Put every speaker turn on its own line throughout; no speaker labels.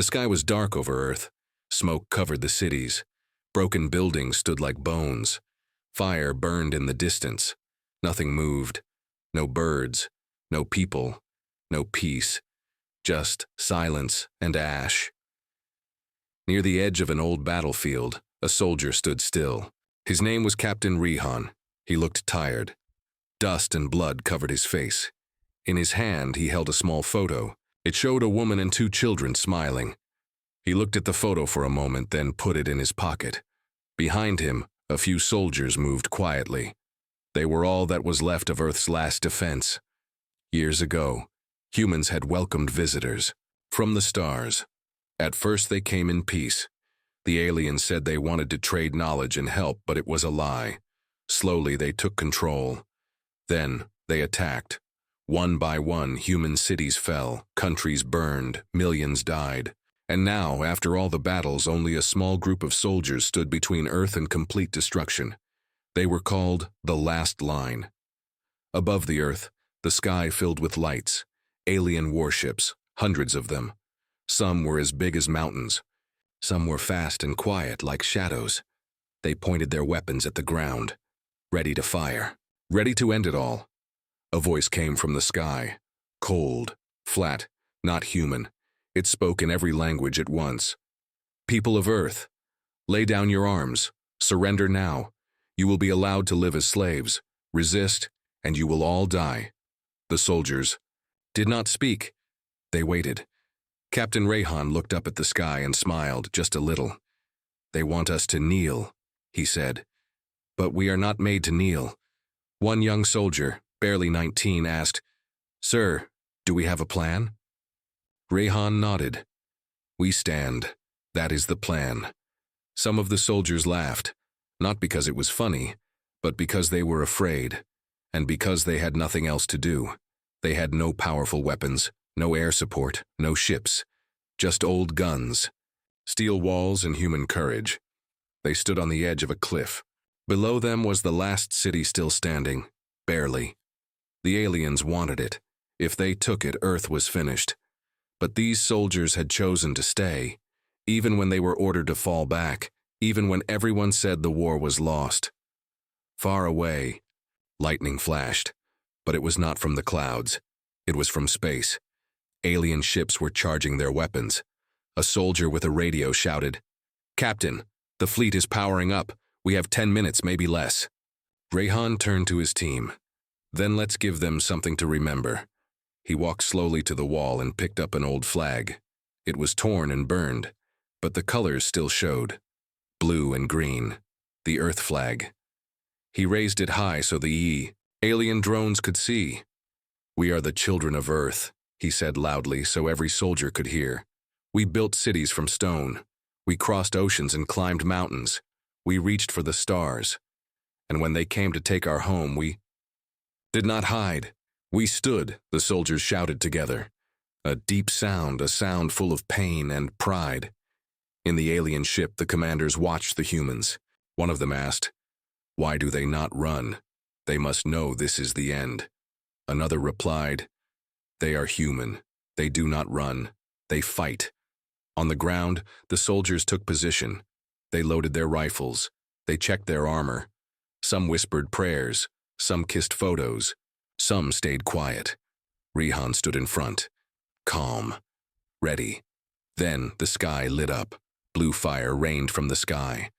The sky was dark over Earth. Smoke covered the cities. Broken buildings stood like bones. Fire burned in the distance. Nothing moved. No birds. No people. No peace. Just silence and ash. Near the edge of an old battlefield, a soldier stood still. His name was Captain Rehan. He looked tired. Dust and blood covered his face. In his hand, he held a small photo. It showed a woman and two children smiling. He looked at the photo for a moment, then put it in his pocket. Behind him, a few soldiers moved quietly. They were all that was left of Earth's last defense. Years ago, humans had welcomed visitors from the stars. At first, they came in peace. The aliens said they wanted to trade knowledge and help, but it was a lie. Slowly, they took control. Then, they attacked. One by one, human cities fell, countries burned, millions died. And now, after all the battles, only a small group of soldiers stood between Earth and complete destruction. They were called the Last Line. Above the Earth, the sky filled with lights, alien warships, hundreds of them. Some were as big as mountains. Some were fast and quiet like shadows. They pointed their weapons at the ground, ready to fire, ready to end it all. A voice came from the sky, cold, flat, not human. It spoke in every language at once. People of Earth, lay down your arms, surrender now. You will be allowed to live as slaves, resist, and you will all die. The soldiers did not speak. They waited. Captain Rehan looked up at the sky and smiled just a little. They want us to kneel, he said. But we are not made to kneel. One young soldier, barely 19, asked, "Sir, do we have a plan?" Rehan nodded. "We stand. That is the plan." Some of the soldiers laughed, not because it was funny, but because they were afraid, and because they had nothing else to do. They had no powerful weapons, no air support, no ships, just old guns, steel walls and human courage. They stood on the edge of a cliff. Below them was the last city still standing, barely. The aliens wanted it. If they took it, Earth was finished. But these soldiers had chosen to stay, even when they were ordered to fall back, even when everyone said the war was lost. Far away, lightning flashed, but it was not from the clouds. It was from space. Alien ships were charging their weapons. A soldier with a radio shouted, "Captain, the fleet is powering up. We have 10 minutes, maybe less." Rehan turned to his team. "Then let's give them something to remember." He walked slowly to the wall and picked up an old flag. It was torn and burned, but the colors still showed. Blue and green, the Earth flag. He raised it high so the alien drones could see. "We are the children of Earth," he said loudly so every soldier could hear. "We built cities from stone. We crossed oceans and climbed mountains. We reached for the stars. And when they came to take our home, we did not hide. We stood," the soldiers shouted together. A deep sound, a sound full of pain and pride. In the alien ship, the commanders watched the humans. One of them asked, "Why do they not run? They must know this is the end." Another replied, "They are human. They do not run. They fight." On the ground, the soldiers took position. They loaded their rifles. They checked their armor. Some whispered prayers. Some kissed photos. Some stayed quiet. Rehan stood in front, calm, ready. Then the sky lit up. Blue fire rained from the sky.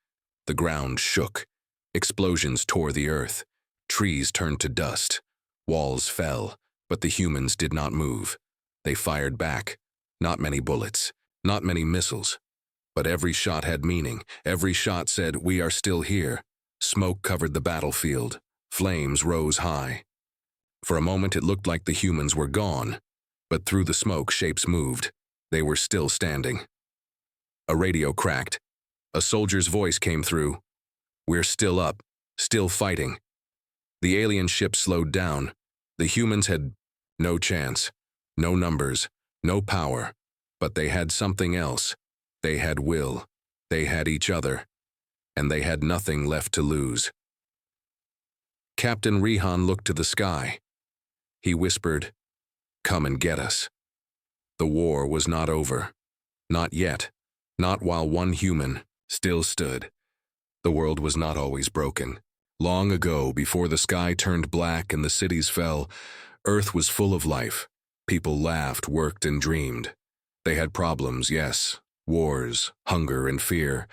The ground shook. Explosions tore the earth. Trees turned to dust. Walls fell, but the humans did not move. They fired back. Not many bullets, not many missiles. But every shot had meaning. Every shot said, "We are still here." Smoke covered the battlefield. Flames rose high. For a moment it looked like the humans were gone, but through the smoke shapes moved. They were still standing. A radio cracked. A soldier's voice came through. "We're still up, still fighting." The alien ship slowed down. The humans had no chance, no numbers, no power, but they had something else. They had will. They had each other. And they had nothing left to lose. Captain Rehan looked to the sky. He whispered, "Come and get us." The war was not over. Not yet. Not while one human still stood. The world was not always broken. Long ago, before the sky turned black and the cities fell, Earth was full of life. People laughed, worked, and dreamed. They had problems, yes, wars, hunger, and fear,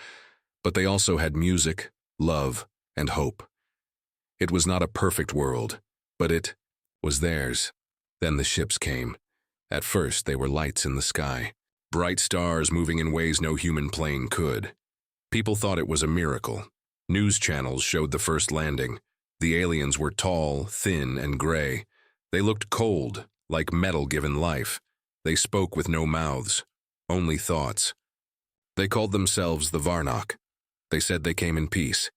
but they also had music, love, and hope. It was not a perfect world, but it was theirs. Then the ships came. At first, they were lights in the sky, bright stars moving in ways no human plane could. People thought it was a miracle. News channels showed the first landing. The aliens were tall, thin, and gray. They looked cold, like metal given life. They spoke with no mouths, only thoughts. They called themselves the Varnock. They said they came in peace.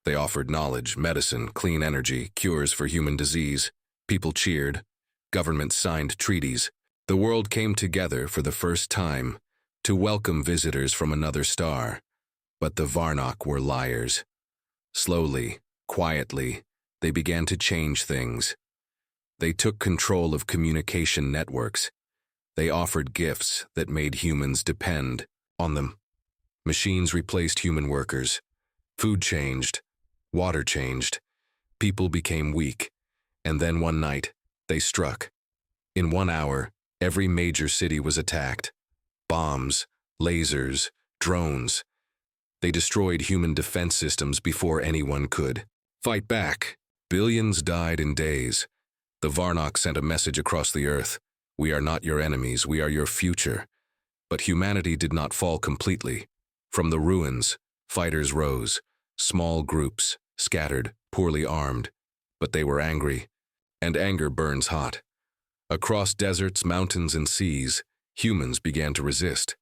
They offered knowledge, medicine, clean energy, cures for human disease. People cheered. Governments signed treaties. The world came together for the first time to welcome visitors from another star. But the Varnock were liars. Slowly, quietly, they began to change things. They took control of communication networks. They offered gifts that made humans depend on them. Machines replaced human workers. Food changed. Water changed. People became weak. And then one night, they struck. In 1 hour, every major city was attacked. Bombs, lasers, drones. They destroyed human defense systems before anyone could fight back. Billions died in days. The Varnock sent a message across the earth. We are not your enemies, we are your future. But humanity did not fall completely. From the ruins, fighters rose, small groups, scattered, poorly armed. But they were angry, and anger burns hot. Across deserts, mountains, and seas, humans began to resist.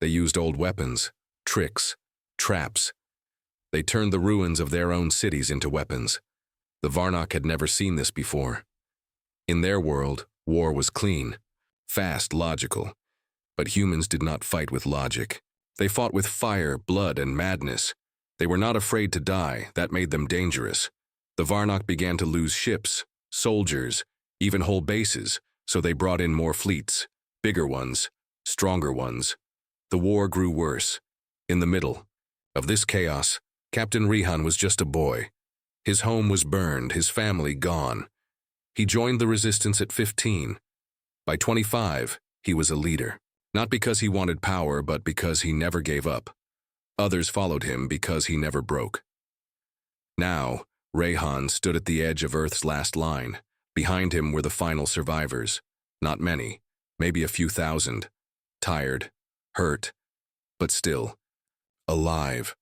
They used old weapons, tricks, traps. They turned the ruins of their own cities into weapons. The Varnock had never seen this before. In their world, war was clean, fast, logical. But humans did not fight with logic. They fought with fire, blood, and madness. They were not afraid to die. That made them dangerous. The Varnock began to lose ships, soldiers, even whole bases, so they brought in more fleets, bigger ones, stronger ones. The war grew worse. In the middle of this chaos, Captain Rehan was just a boy. His home was burned, his family gone. He joined the resistance at 15. By 25, he was a leader. Not because he wanted power, but because he never gave up. Others followed him because he never broke. Now, Rehan stood at the edge of Earth's last line. Behind him were the final survivors. Not many, maybe a few thousand. Tired, hurt, but still alive.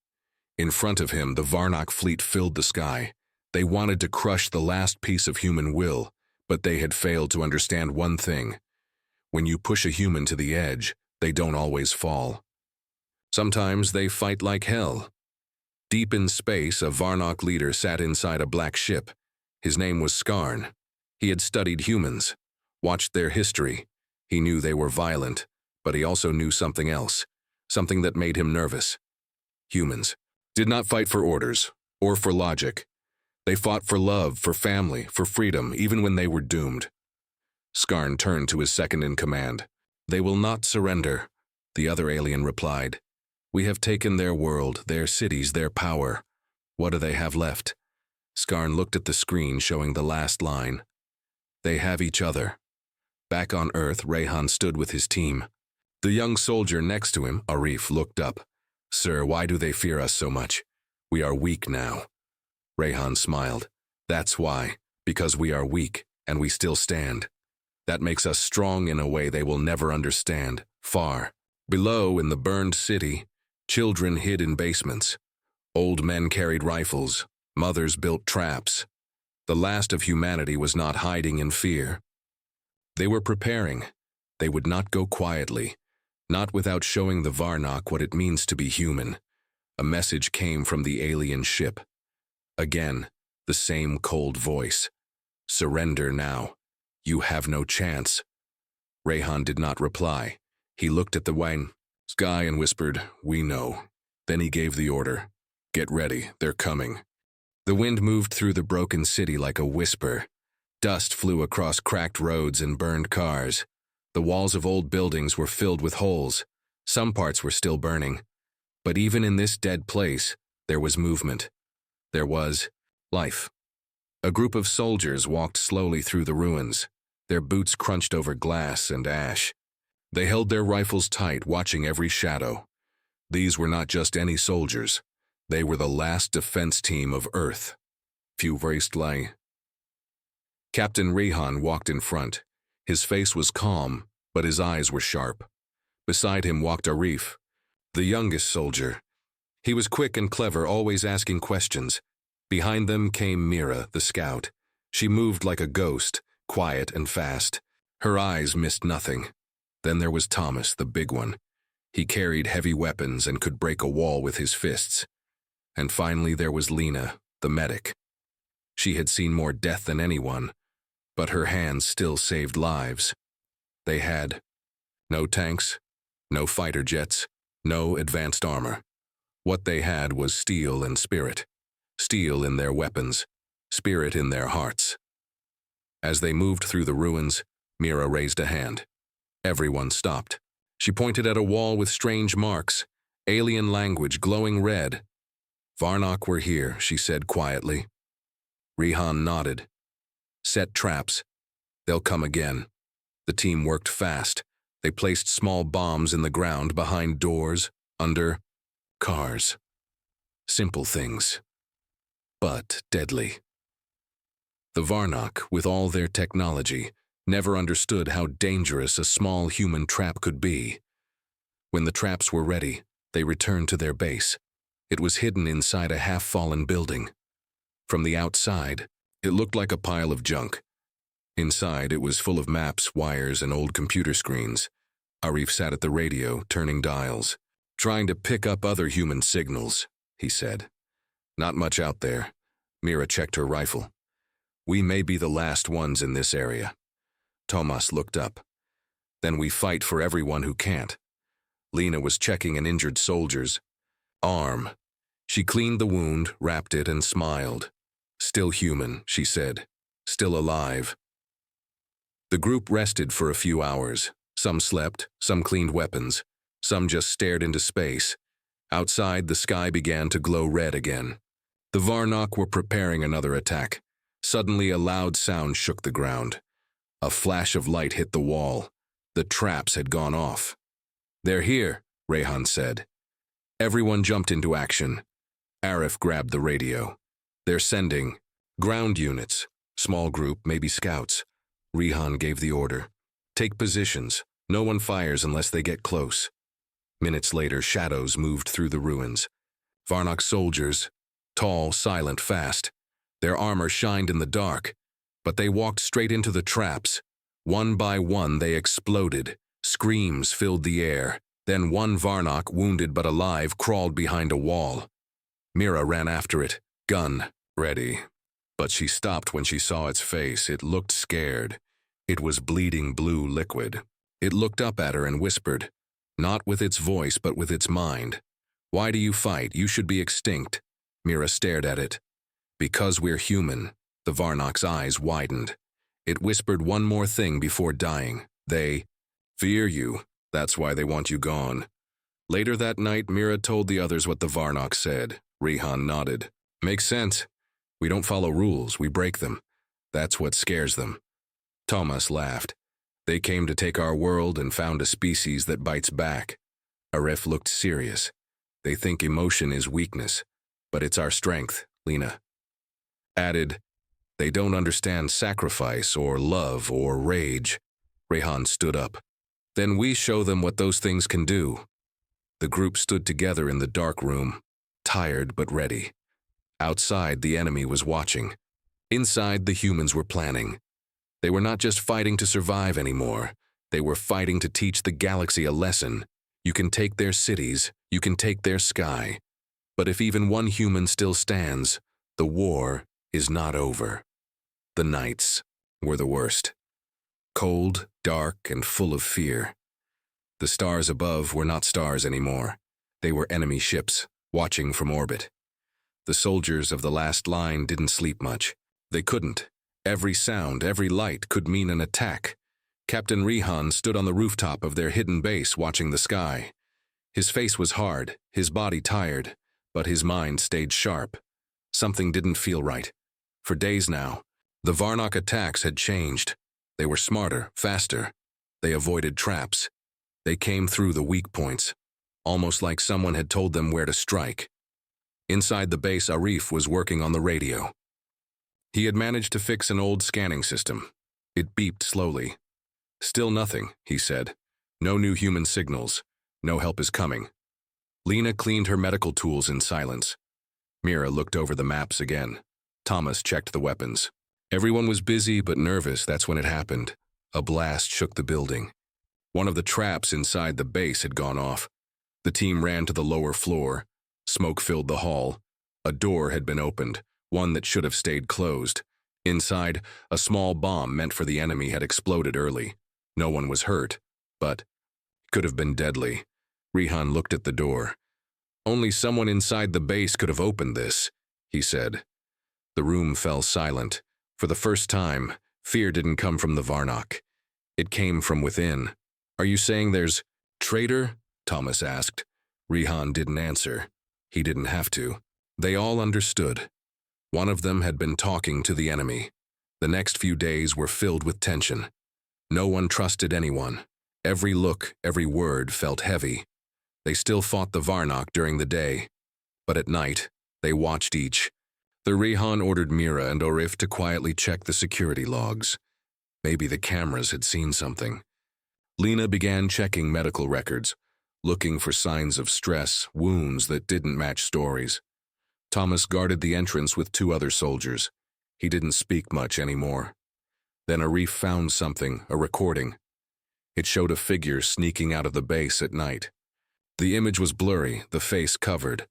In front of him, the Varnock fleet filled the sky. They wanted to crush the last piece of human will, but they had failed to understand one thing. When you push a human to the edge, they don't always fall. Sometimes they fight like hell. Deep in space, a Varnock leader sat inside a black ship. His name was Skarn. He had studied humans, watched their history. He knew they were violent, but he also knew something else, something that made him nervous. Humans did not fight for orders or for logic. They fought for love, for family, for freedom, even when they were doomed. Skarn turned to his second-in-command. "They will not surrender," the other alien replied. "We have taken their world, their cities, their power. What do they have left?" Skarn looked at the screen showing the last line. "They have each other." Back on Earth, Rehan stood with his team. The young soldier next to him, Arif, looked up. "Sir, why do they fear us so much? We are weak now." Rehan smiled. "That's why, because we are weak, and we still stand. That makes us strong in a way they will never understand." Far below, in the burned city, children hid in basements. Old men carried rifles. Mothers built traps. The last of humanity was not hiding in fear. They were preparing. They would not go quietly, not without showing the Varnock what it means to be human. A message came from the alien ship. Again, the same cold voice. "Surrender now. You have no chance." Rehan did not reply. He looked at the sky and whispered, "We know." Then he gave the order. "Get ready, they're coming." The wind moved through the broken city like a whisper. Dust flew across cracked roads and burned cars. The walls of old buildings were filled with holes. Some parts were still burning, but even in this dead place, there was movement. There was life. A group of soldiers walked slowly through the ruins, their boots crunched over glass and ash. They held their rifles tight, watching every shadow. These were not just any soldiers. They were the last defense team of Earth. Few raced like. Captain Rehan walked in front. His face was calm, but his eyes were sharp. Beside him walked Arif, the youngest soldier. He was quick and clever, always asking questions. Behind them came Mira, the scout. She moved like a ghost, quiet and fast. Her eyes missed nothing. Then there was Thomas, the big one. He carried heavy weapons and could break a wall with his fists. And finally there was Lena, the medic. She had seen more death than anyone, but her hands still saved lives. They had no tanks, no fighter jets, no advanced armor. What they had was steel and spirit. Steel in their weapons, spirit in their hearts. As they moved through the ruins, Mira raised a hand. Everyone stopped. She pointed at a wall with strange marks, alien language glowing red. "Varnock were here," she said quietly. Rehan nodded. "Set traps. They'll come again." The team worked fast. They placed small bombs in the ground, behind doors, under cars. Simple things, but deadly. The Varnock, with all their technology, never understood how dangerous a small human trap could be. When the traps were ready, they returned to their base. It was hidden inside a half-fallen building. From the outside, it looked like a pile of junk. Inside, it was full of maps, wires, and old computer screens. Arif sat at the radio, turning dials. "Trying to pick up other human signals," he said. "Not much out there." Mira checked her rifle. "We may be the last ones in this area." Thomas looked up. "Then we fight for everyone who can't." Lena was checking an injured soldier's arm. She cleaned the wound, wrapped it, and smiled. "Still human," she said. "Still alive." The group rested for a few hours. Some slept, some cleaned weapons, some just stared into space. Outside, the sky began to glow red again. The Varnock were preparing another attack. Suddenly, a loud sound shook the ground. A flash of light hit the wall. The traps had gone off. "They're here," Rehan said. Everyone jumped into action. Arif grabbed the radio. "They're sending ground units. Small group, maybe scouts." Rehan gave the order. "Take positions. No one fires unless they get close." Minutes later, shadows moved through the ruins. Varnock soldiers, tall, silent, fast. Their armor shined in the dark, but they walked straight into the traps. One by one, they exploded. Screams filled the air. Then one Varnock, wounded but alive, crawled behind a wall. Mira ran after it, gun ready. But she stopped when she saw its face. It looked scared. It was bleeding blue liquid. It looked up at her and whispered, not with its voice but with its mind. "Why do you fight? You should be extinct." Mira stared at it. "Because we're human." The Varnock's eyes widened. It whispered one more thing before dying. "They fear you. That's why they want you gone." Later that night, Mira told the others what the Varnock said. Rehan nodded. "Makes sense. We don't follow rules, we break them. That's what scares them." Thomas laughed. "They came to take our world and found a species that bites back." Arif looked serious. "They think emotion is weakness, but it's our strength," Lena added. "They don't understand sacrifice or love or rage." Rehan stood up. "Then we show them what those things can do." The group stood together in the dark room, tired but ready. Outside, the enemy was watching. Inside, the humans were planning. They were not just fighting to survive anymore. They were fighting to teach the galaxy a lesson. You can take their cities, you can take their sky. But if even one human still stands, the war is not over. The nights were the worst. Cold, dark, and full of fear. The stars above were not stars anymore. They were enemy ships, watching from orbit. The soldiers of the last line didn't sleep much. They couldn't. Every sound, every light could mean an attack. Captain Rehan stood on the rooftop of their hidden base watching the sky. His face was hard, his body tired, but his mind stayed sharp. Something didn't feel right. For days now, the Varnock attacks had changed. They were smarter, faster. They avoided traps. They came through the weak points, almost like someone had told them where to strike. Inside the base, Arif was working on the radio. He had managed to fix an old scanning system. It beeped slowly. "Still nothing," he said. "No new human signals. No help is coming." Lena cleaned her medical tools in silence. Mira looked over the maps again. Thomas checked the weapons. Everyone was busy but nervous. That's when it happened. A blast shook the building. One of the traps inside the base had gone off. The team ran to the lower floor. Smoke filled the hall. A door had been opened, one that should have stayed closed. Inside, a small bomb meant for the enemy had exploded early. No one was hurt, but it could have been deadly. Rehan looked at the door. "Only someone inside the base could have opened this," he said. The room fell silent. For the first time, fear didn't come from the Varnock. It came from within. "Are you saying there's traitor?" Thomas asked. Rehan didn't answer. He didn't have to. They all understood. One of them had been talking to the enemy. The next few days were filled with tension. No one trusted anyone. Every look, every word felt heavy. They still fought the Varnock during the day, but at night, they watched each. The Rehan ordered Mira and Arif to quietly check the security logs. Maybe the cameras had seen something. Lena began checking medical records, looking for signs of stress, wounds that didn't match stories. Thomas guarded the entrance with 2 other soldiers. He didn't speak much anymore. Then Arif found something, a recording. It showed a figure sneaking out of the base at night. The image was blurry, the face covered,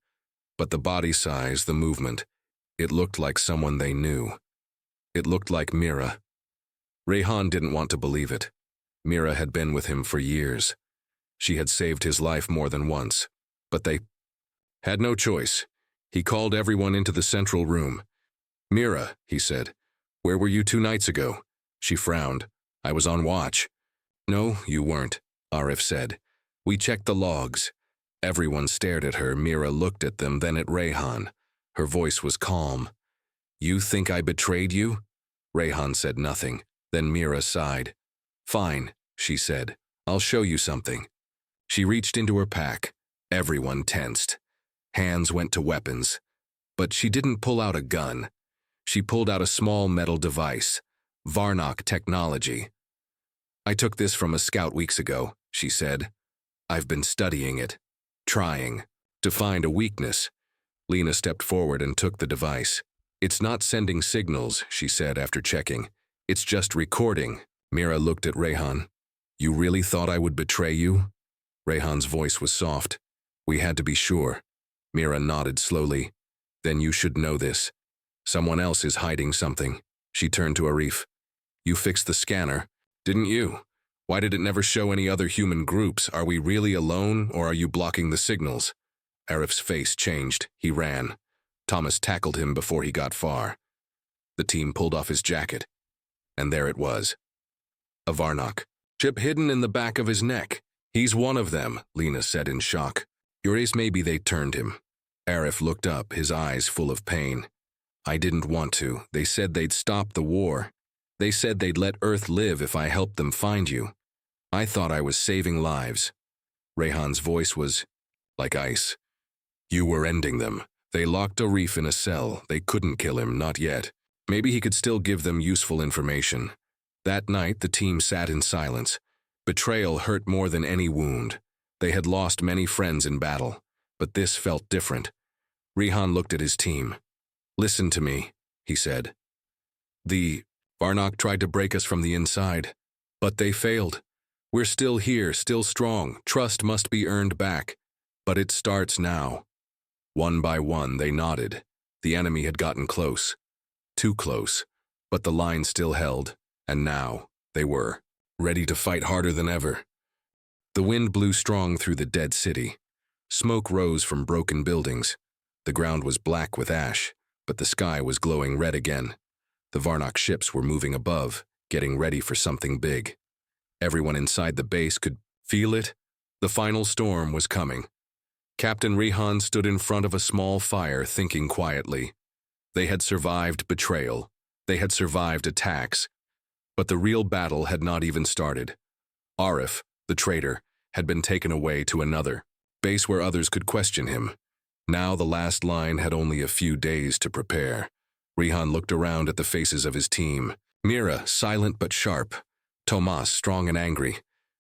but the body size, the movement, it looked like someone they knew. It looked like Mira. Rehan didn't want to believe it. Mira had been with him for years. She had saved his life more than once, but they had no choice. He called everyone into the central room. "Mira," he said, "where were you 2 nights ago?" She frowned. "I was on watch." "No, you weren't," Arif said. "We checked the logs." Everyone stared at her. Mira looked at them, then at Rehan. Her voice was calm. "You think I betrayed you?" Rehan said nothing. Then Mira sighed. "Fine," she said. "I'll show you something." She reached into her pack. Everyone tensed. Hands went to weapons. But she didn't pull out a gun. She pulled out a small metal device. Varnock technology. "I took this from a scout weeks ago," she said. "I've been studying it. Trying to find a weakness." Lena stepped forward and took the device. "It's not sending signals," she said after checking. "It's just recording." Mira looked at Rehan. "You really thought I would betray you?" Rehan's voice was soft. "We had to be sure." Mira nodded slowly. "Then you should know this. Someone else is hiding something." She turned to Arif. "You fixed the scanner, didn't you? Why did it never show any other human groups? Are we really alone, or are you blocking the signals?" Arif's face changed. He ran. Thomas tackled him before he got far. The team pulled off his jacket. And there it was. A Varnock. Chip hidden in the back of his neck. "He's one of them," Lena said in shock. Maybe they turned him." Arif looked up, his eyes full of pain. "I didn't want to. They said they'd stop the war. They said they'd let Earth live if I helped them find you. I thought I was saving lives." Rehan's voice was like ice. "You were ending them. They locked Arif in a cell. They couldn't kill him, not yet. Maybe he could still give them useful information." That night, the team sat in silence. Betrayal hurt more than any wound. They had lost many friends in battle, but this felt different. Rehan looked at his team. "Listen to me," he said. "The Varnock tried to break us from the inside, but they failed. We're still here, still strong. Trust must be earned back. But it starts now." One by one, they nodded. The enemy had gotten close. Too close. But the line still held, and now they were ready to fight harder than ever. The wind blew strong through the dead city. Smoke rose from broken buildings. The ground was black with ash, but the sky was glowing red again. The Varnock ships were moving above, getting ready for something big. Everyone inside the base could feel it. The final storm was coming. Captain Rehan stood in front of a small fire, thinking quietly. They had survived betrayal. They had survived attacks. But the real battle had not even started. Arif, the traitor, had been taken away to another base where others could question him. Now the last line had only a few days to prepare. Rehan looked around at the faces of his team. Mira, silent but sharp. Tomas, strong and angry.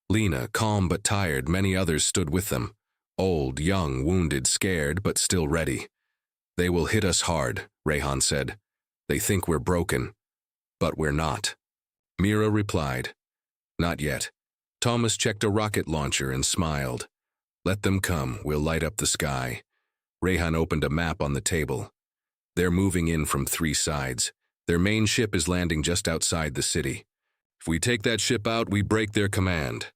Lena, calm but tired. Many others stood with them. Old, young, wounded, scared, but still ready. They will hit us hard, Rehan said. They think we're broken, but we're not. Mira replied, not yet. Thomas checked a rocket launcher and smiled. Let them come, we'll light up the sky. Rehan opened a map on the table. They're moving in from 3 sides. Their main ship is landing just outside the city. If we take that ship out, we break their command.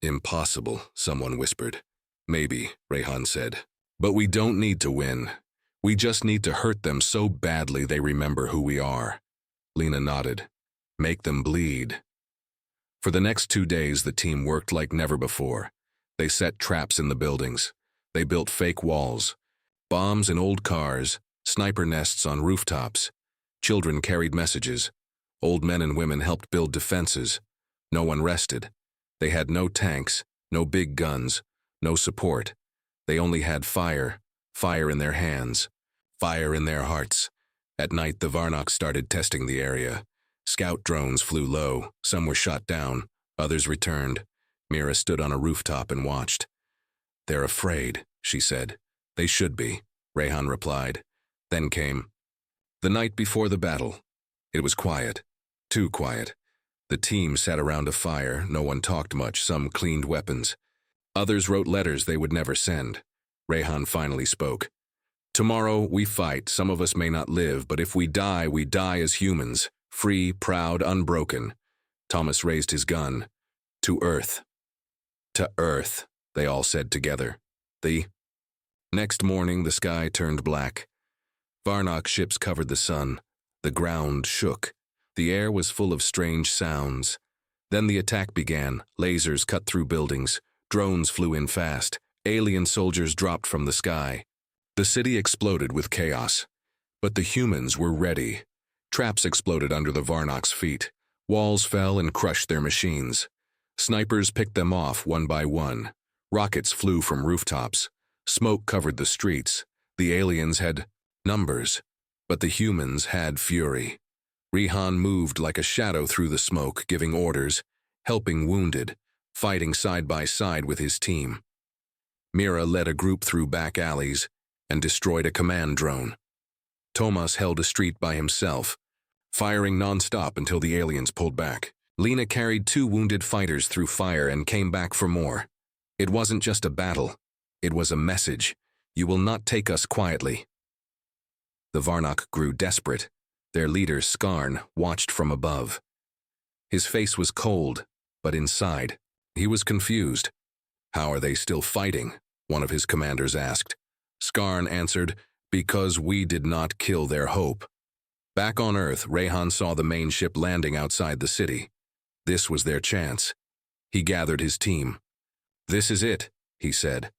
Impossible, someone whispered. Maybe, Rehan said. But we don't need to win. We just need to hurt them so badly they remember who we are. Lena nodded. Make them bleed. For the next 2 days, the team worked like never before. They set traps in the buildings. They built fake walls. Bombs in old cars, sniper nests on rooftops. Children carried messages. Old men and women helped build defenses. No one rested. They had no tanks, no big guns, no support. They only had fire, fire in their hands, fire in their hearts. At night, the Varnox started testing the area. Scout drones flew low. Some were shot down. Others returned. Mira stood on a rooftop and watched. They're afraid, she said. They should be, Rehan replied. Then came the night before the battle. It was quiet. Too quiet. The team sat around a fire. No one talked much. Some cleaned weapons. Others wrote letters they would never send. Rehan finally spoke. Tomorrow we fight. Some of us may not live, but if we die as humans. Free, proud, unbroken. Thomas raised his gun. To Earth. To Earth, they all said together. The next morning, the sky turned black. Varnox ships covered the sun. The ground shook. The air was full of strange sounds. Then the attack began. Lasers cut through buildings. Drones flew in fast. Alien soldiers dropped from the sky. The city exploded with chaos. But the humans were ready. Traps exploded under the Varnox feet. Walls fell and crushed their machines. Snipers picked them off one by one. Rockets flew from rooftops. Smoke covered the streets. The aliens had numbers, but the humans had fury. Rehan moved like a shadow through the smoke, giving orders, helping wounded, fighting side by side with his team. Mira led a group through back alleys and destroyed a command drone. Tomas held a street by himself, firing non-stop until the aliens pulled back. Lena carried 2 wounded fighters through fire and came back for more. It wasn't just a battle. It was a message. You will not take us quietly. The Varnox grew desperate. Their leader, Skarn, watched from above. His face was cold, but inside, he was confused. How are they still fighting? One of his commanders asked. Skarn answered, because we did not kill their hope. Back on Earth, Rehan saw the main ship landing outside the city. This was their chance. He gathered his team. This is it, he said.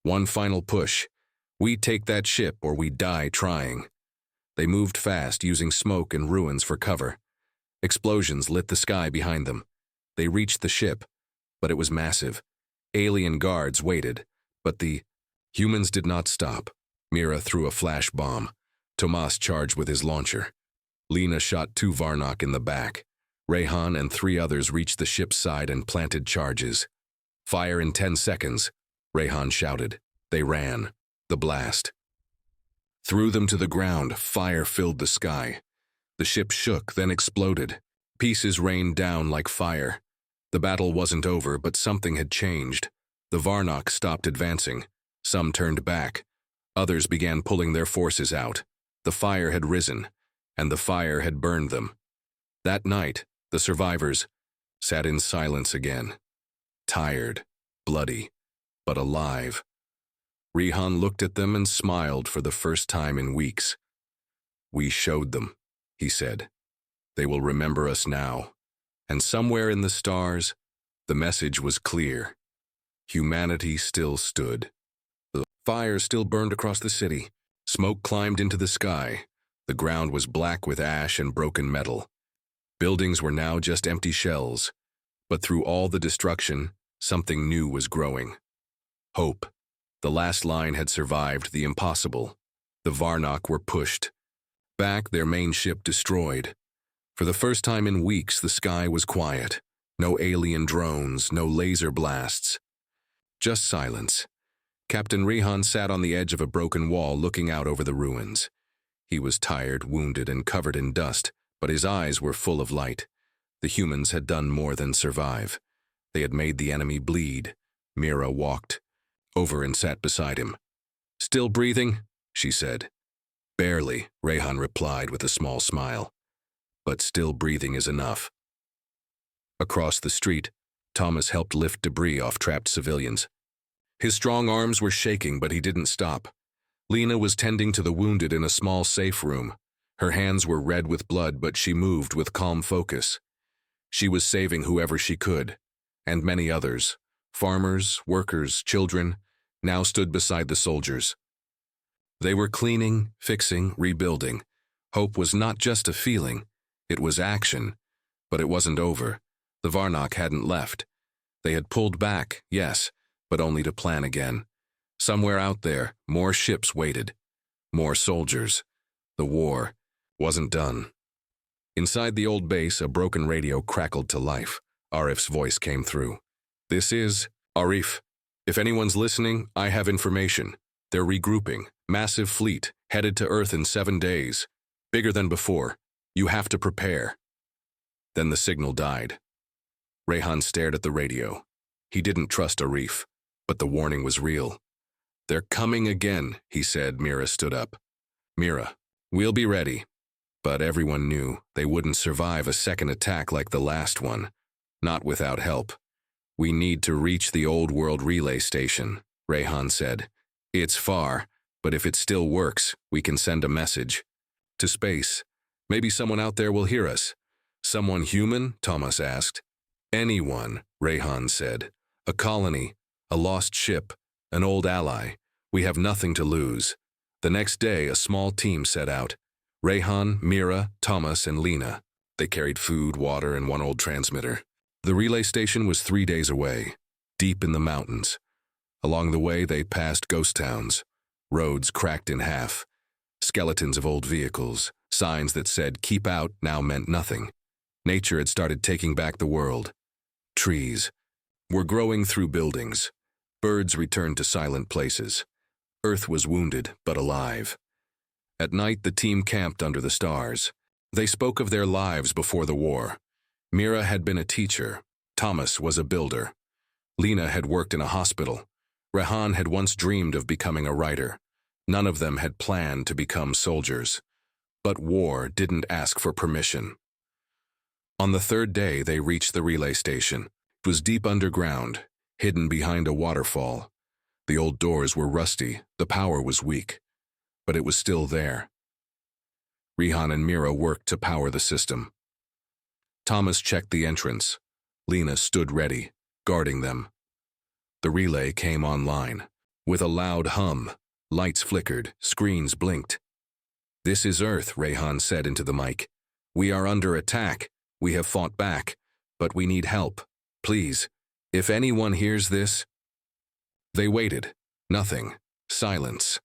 One final push. We take that ship or we die trying. They moved fast, using smoke and ruins for cover. Explosions lit the sky behind them. They reached the ship, but it was massive. Alien guards waited, but the humans did not stop. Mira threw a flash bomb. Tomas charged with his launcher. Lena shot 2 Varnox in the back. Rehan and 3 others reached the ship's side and planted charges. Fire in 10 seconds, Rehan shouted. They ran. The blast threw them to the ground. Fire filled the sky. The ship shook, then exploded. Pieces rained down like fire. The battle wasn't over, but something had changed. The Varnox stopped advancing. Some turned back. Others began pulling their forces out. The fire had risen, and the fire had burned them. That night, the survivors sat in silence again. Tired, bloody, but alive. Rehan looked at them and smiled for the first time in weeks. We showed them, he said. They will remember us now. And somewhere in the stars, the message was clear. Humanity still stood. The fire still burned across the city. Smoke climbed into the sky. The ground was black with ash and broken metal. Buildings were now just empty shells. But through all the destruction, something new was growing. Hope. The last line had survived the impossible. The Varnock were pushed. Back, their main ship destroyed. For the first time in weeks, the sky was quiet. No alien drones, no laser blasts. Just silence. Captain Rehan sat on the edge of a broken wall looking out over the ruins. He was tired, wounded, and covered in dust, but his eyes were full of light. The humans had done more than survive. They had made the enemy bleed. Mira walked over and sat beside him. "Still breathing?" she said. "Barely," Rehan replied with a small smile. "But still breathing is enough." Across the street, Thomas helped lift debris off trapped civilians. His strong arms were shaking, but he didn't stop. Lena was tending to the wounded in a small safe room. Her hands were red with blood, but she moved with calm focus. She was saving whoever she could, and many others, farmers, workers, children, now stood beside the soldiers. They were cleaning, fixing, rebuilding. Hope was not just a feeling, it was action. But it wasn't over. The Varnock hadn't left. They had pulled back, yes, but only to plan again. Somewhere out there, more ships waited. More soldiers. The war wasn't done. Inside the old base, a broken radio crackled to life. Arif's voice came through. "This is Arif. If anyone's listening, I have information. They're regrouping. Massive fleet, headed to Earth in 7 days. Bigger than before. You have to prepare." Then the signal died. Rehan stared at the radio. He didn't trust Arif, but the warning was real. "They're coming again," he said. Mira stood up. "Mira, we'll be ready." But everyone knew they wouldn't survive a second attack like the last one. Not without help. "We need to reach the old world relay station," Rehan said. "It's far, but if it still works, we can send a message. To space. Maybe someone out there will hear us." "Someone human?" Thomas asked. "Anyone," Rehan said. "A colony, a lost ship, an old ally. We have nothing to lose." The next day, a small team set out. Rehan, Mira, Thomas, and Lena. They carried food, water, and one old transmitter. The relay station was 3 days away, deep in the mountains. Along the way, they passed ghost towns, roads cracked in half, skeletons of old vehicles, signs that said, "Keep out," now meant nothing. Nature had started taking back the world. Trees were growing through buildings. Birds returned to silent places. Earth was wounded, but alive. At night, the team camped under the stars. They spoke of their lives before the war. Mira had been a teacher. Thomas was a builder. Lena had worked in a hospital. Rehan had once dreamed of becoming a writer. None of them had planned to become soldiers. But war didn't ask for permission. On the 3rd day, they reached the relay station. It was deep underground, hidden behind a waterfall. The old doors were rusty, the power was weak. But it was still there. Rehan and Mira worked to power the system. Thomas checked the entrance. Lena stood ready, guarding them. The relay came online. With a loud hum, lights flickered, screens blinked. "This is Earth," Rehan said into the mic. "We are under attack. We have fought back, but we need help. Please, if anyone hears this..." They waited. Nothing. Silence.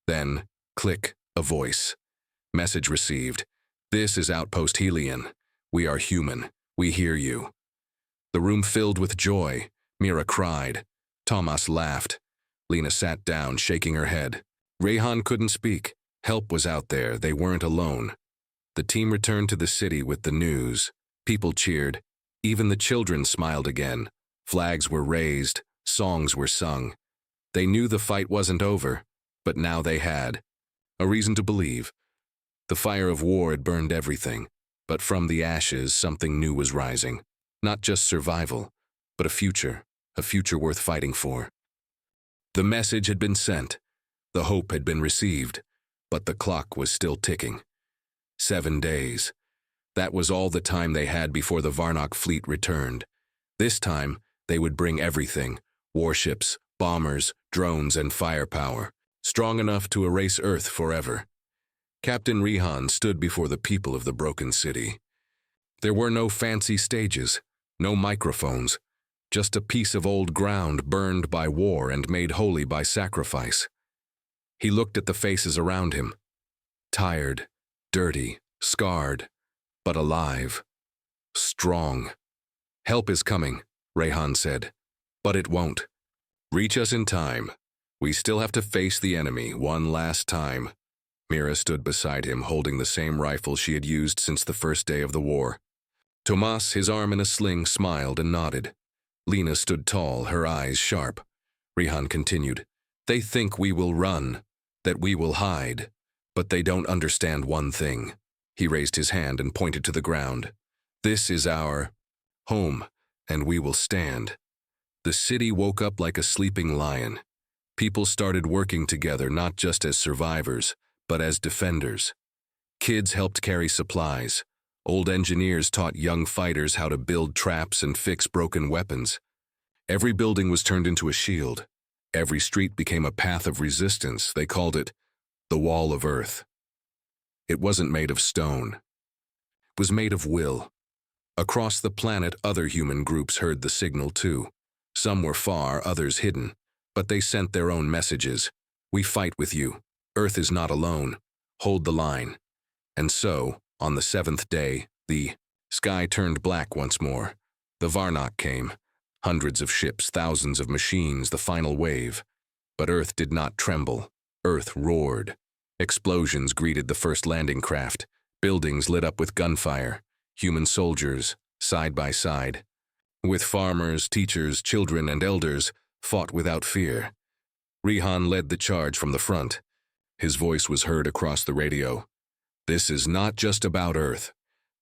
Then, click, a voice. "Message received. This is Outpost Helion. We are human. We hear you." The room filled with joy. Mira cried. Thomas laughed. Lena sat down, shaking her head. Rehan couldn't speak. Help was out there. They weren't alone. The team returned to the city with the news. People cheered. Even the children smiled again. Flags were raised. Songs were sung. They knew the fight wasn't over, but now they had a reason to believe. The fire of war had burned everything, but from the ashes something new was rising. Not just survival, but a future worth fighting for. The message had been sent. The hope had been received, but the clock was still ticking. 7 days. That was all the time they had before the Varnock fleet returned. This time, they would bring everything, Warships, bombers, drones, and firepower, strong enough to erase Earth forever. Captain Rehan stood before the people of the broken city. There were no fancy stages, no microphones, just a piece of old ground burned by war and made holy by sacrifice. He looked at the faces around him. Tired, dirty, scarred, but alive. Strong. "Help is coming," Rehan said. "But it won't. Reach us in time. We still have to face the enemy one last time." Mira stood beside him, holding the same rifle she had used since the first day of the war. Tomas, his arm in a sling, smiled and nodded. Lena stood tall, her eyes sharp. Rehan continued, "They think we will run, that we will hide, but they don't understand one thing." He raised his hand and pointed to the ground. "This is our home, and we will stand." The city woke up like a sleeping lion. People started working together not just as survivors, but as defenders. Kids helped carry supplies. Old engineers taught young fighters how to build traps and fix broken weapons. Every building was turned into a shield. Every street became a path of resistance. They called it the Wall of Earth. It wasn't made of stone. It was made of will. Across the planet, other human groups heard the signal too. Some were far, others hidden, but they sent their own messages. "We fight with you. Earth is not alone. Hold the line." And so, on the 7th day, the sky turned black once more. The Varnak came. Hundreds of ships, thousands of machines, the final wave. But Earth did not tremble. Earth roared. Explosions greeted the first landing craft. Buildings lit up with gunfire. Human soldiers, side by side, with farmers, teachers, children, and elders, fought without fear. Rehan led the charge from the front. His voice was heard across the radio. "This is not just about Earth.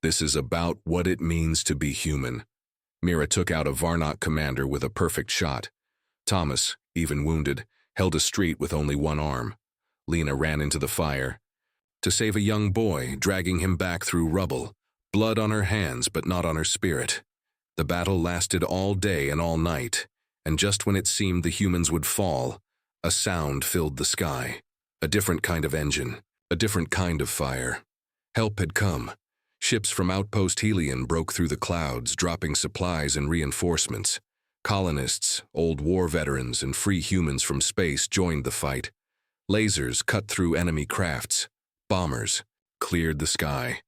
This is about what it means to be human." Mira took out a Varnak commander with a perfect shot. Thomas, even wounded, held a street with only one arm. Lena ran into the fire to save a young boy, dragging him back through rubble. Blood on her hands, but not on her spirit. The battle lasted all day and all night, and just when it seemed the humans would fall, a sound filled the sky. A different kind of engine, a different kind of fire. Help had come. Ships from Outpost Helion broke through the clouds, dropping supplies and reinforcements. Colonists, old war veterans, and free humans from space joined the fight. Lasers cut through enemy crafts. Bombers cleared the sky.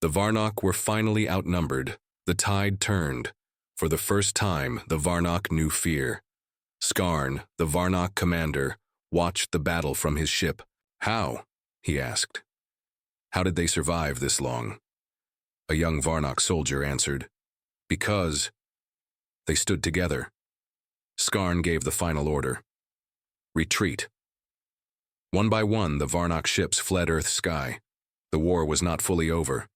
The Varnak were finally outnumbered. The tide turned. For the first time, the Varnak knew fear. Skarn, the Varnak commander, watched the battle from his ship. "How?" he asked. "How did they survive this long?" A young Varnak soldier answered, "Because." They stood together. Skarn gave the final order. "Retreat." One by one, the Varnak ships fled Earth's sky. The war was not fully over,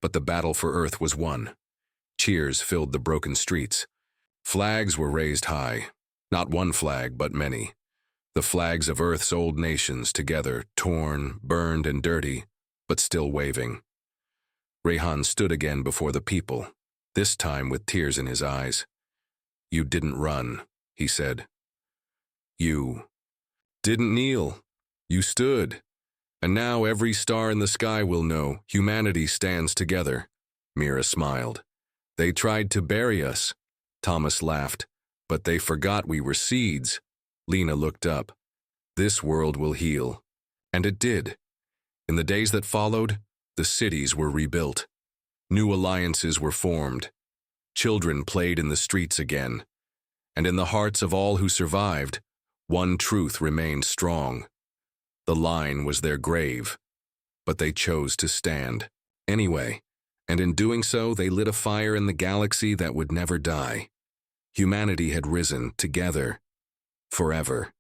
but the battle for Earth was won. Cheers filled the broken streets. Flags were raised high. Not one flag, but many. The flags of Earth's old nations together, torn, burned, and dirty, but still waving. Rehan stood again before the people, this time with tears in his eyes. "You didn't run," he said. "You didn't kneel. You stood. And now every star in the sky will know humanity stands together." Mira smiled. "They tried to bury us." Thomas laughed. "But they forgot we were seeds." Lena looked up. "This world will heal." And it did. In the days that followed, the cities were rebuilt. New alliances were formed. Children played in the streets again. And in the hearts of all who survived, one truth remained strong. The line was their grave, but they chose to stand anyway, and in doing so they lit a fire in the galaxy that would never die. Humanity had risen together, forever.